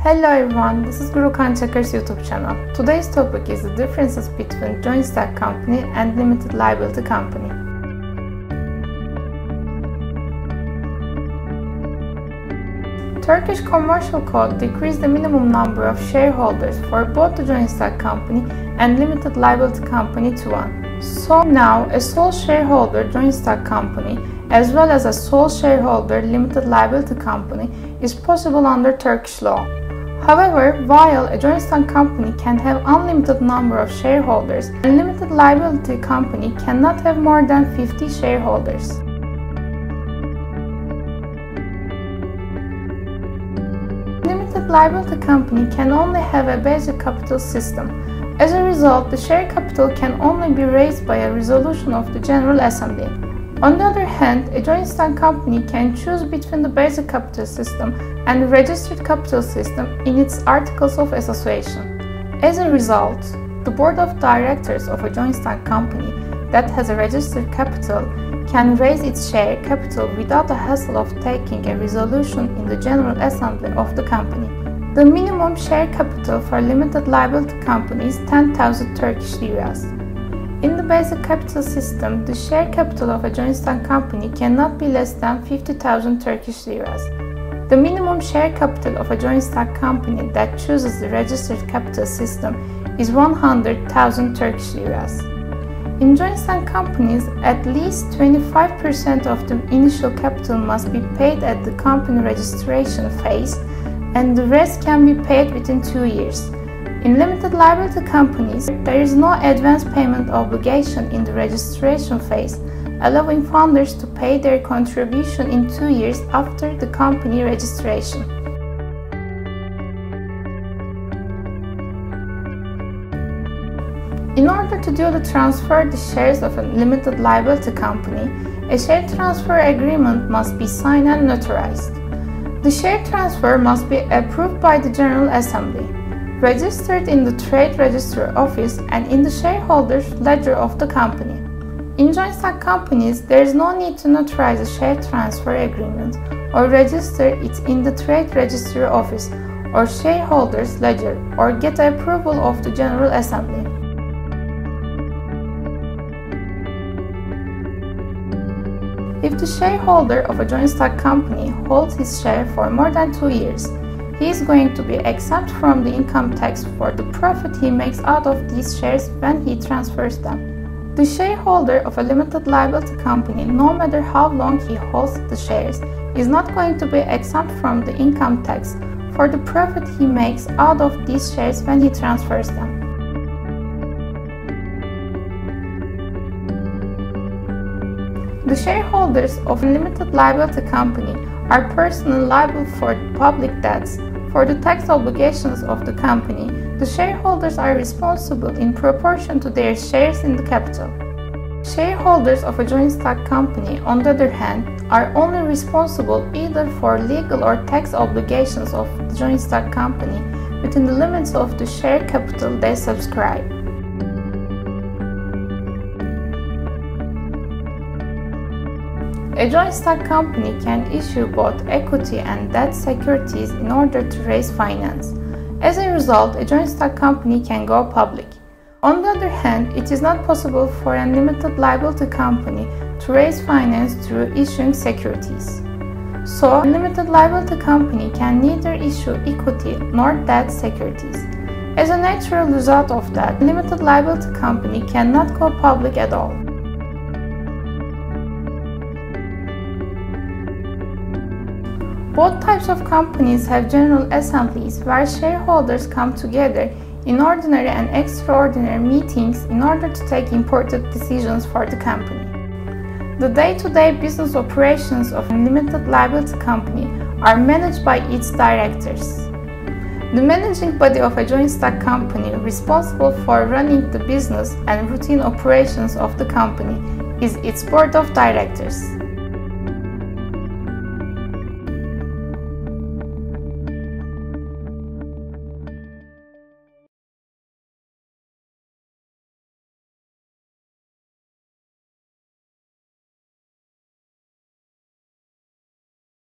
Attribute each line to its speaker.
Speaker 1: Hello everyone, this is Guru Kanchakar's YouTube channel. Today's topic is the differences between joint stock company and limited liability company. Turkish Commercial Code decreased the minimum number of shareholders for both the joint stock company and limited liability company to 1. So now a sole shareholder joint stock company as well as a sole shareholder limited liability company is possible under Turkish law. However, while a joint stock company can have unlimited number of shareholders, a limited liability company cannot have more than 50 shareholders. Limited liability company can only have a basic capital system. As a result, the share capital can only be raised by a resolution of the General Assembly. On the other hand, a joint stock company can choose between the basic capital system and the registered capital system in its articles of association. As a result, the board of directors of a joint stock company that has a registered capital can raise its share capital without the hassle of taking a resolution in the General Assembly of the company. The minimum share capital for limited liability company is 10,000 Turkish liras. In the basic capital system, the share capital of a joint stock company cannot be less than 50,000 Turkish liras. The minimum share capital of a joint stock company that chooses the registered capital system is 100,000 Turkish liras. In joint stock companies, at least 25% of the initial capital must be paid at the company registration phase, and the rest can be paid within 2 years. In limited liability companies, there is no advance payment obligation in the registration phase, allowing founders to pay their contribution in 2 years after the company registration. In order to do the transfer of the shares of a limited liability company, a share transfer agreement must be signed and notarized. The share transfer must be approved by the General Assembly, registered in the Trade Register Office and in the shareholders' ledger of the company. In joint stock companies, there is no need to notarize a share transfer agreement or register it in the Trade Register Office or shareholders' ledger or get approval of the General Assembly. If the shareholder of a joint stock company holds his share for more than 2 years, he is going to be exempt from the income tax for the profit he makes out of these shares when he transfers them. The shareholder of a limited liability company, no matter how long he holds the shares, is not going to be exempt from the income tax for the profit he makes out of these shares when he transfers them. The shareholders of a limited liability company are personally liable for public debts. For the tax obligations of the company, the shareholders are responsible in proportion to their shares in the capital. Shareholders of a joint stock company, on the other hand, are only responsible either for legal or tax obligations of the joint stock company within the limits of the share capital they subscribe. A joint stock company can issue both equity and debt securities in order to raise finance. As a result, a joint stock company can go public. On the other hand, it is not possible for a limited liability company to raise finance through issuing securities. So, a limited liability company can neither issue equity nor debt securities. As a natural result of that, a limited liability company cannot go public at all. Both types of companies have general assemblies where shareholders come together in ordinary and extraordinary meetings in order to take important decisions for the company. The day-to-day business operations of a limited liability company are managed by its directors. The managing body of a joint stock company responsible for running the business and routine operations of the company is its board of directors.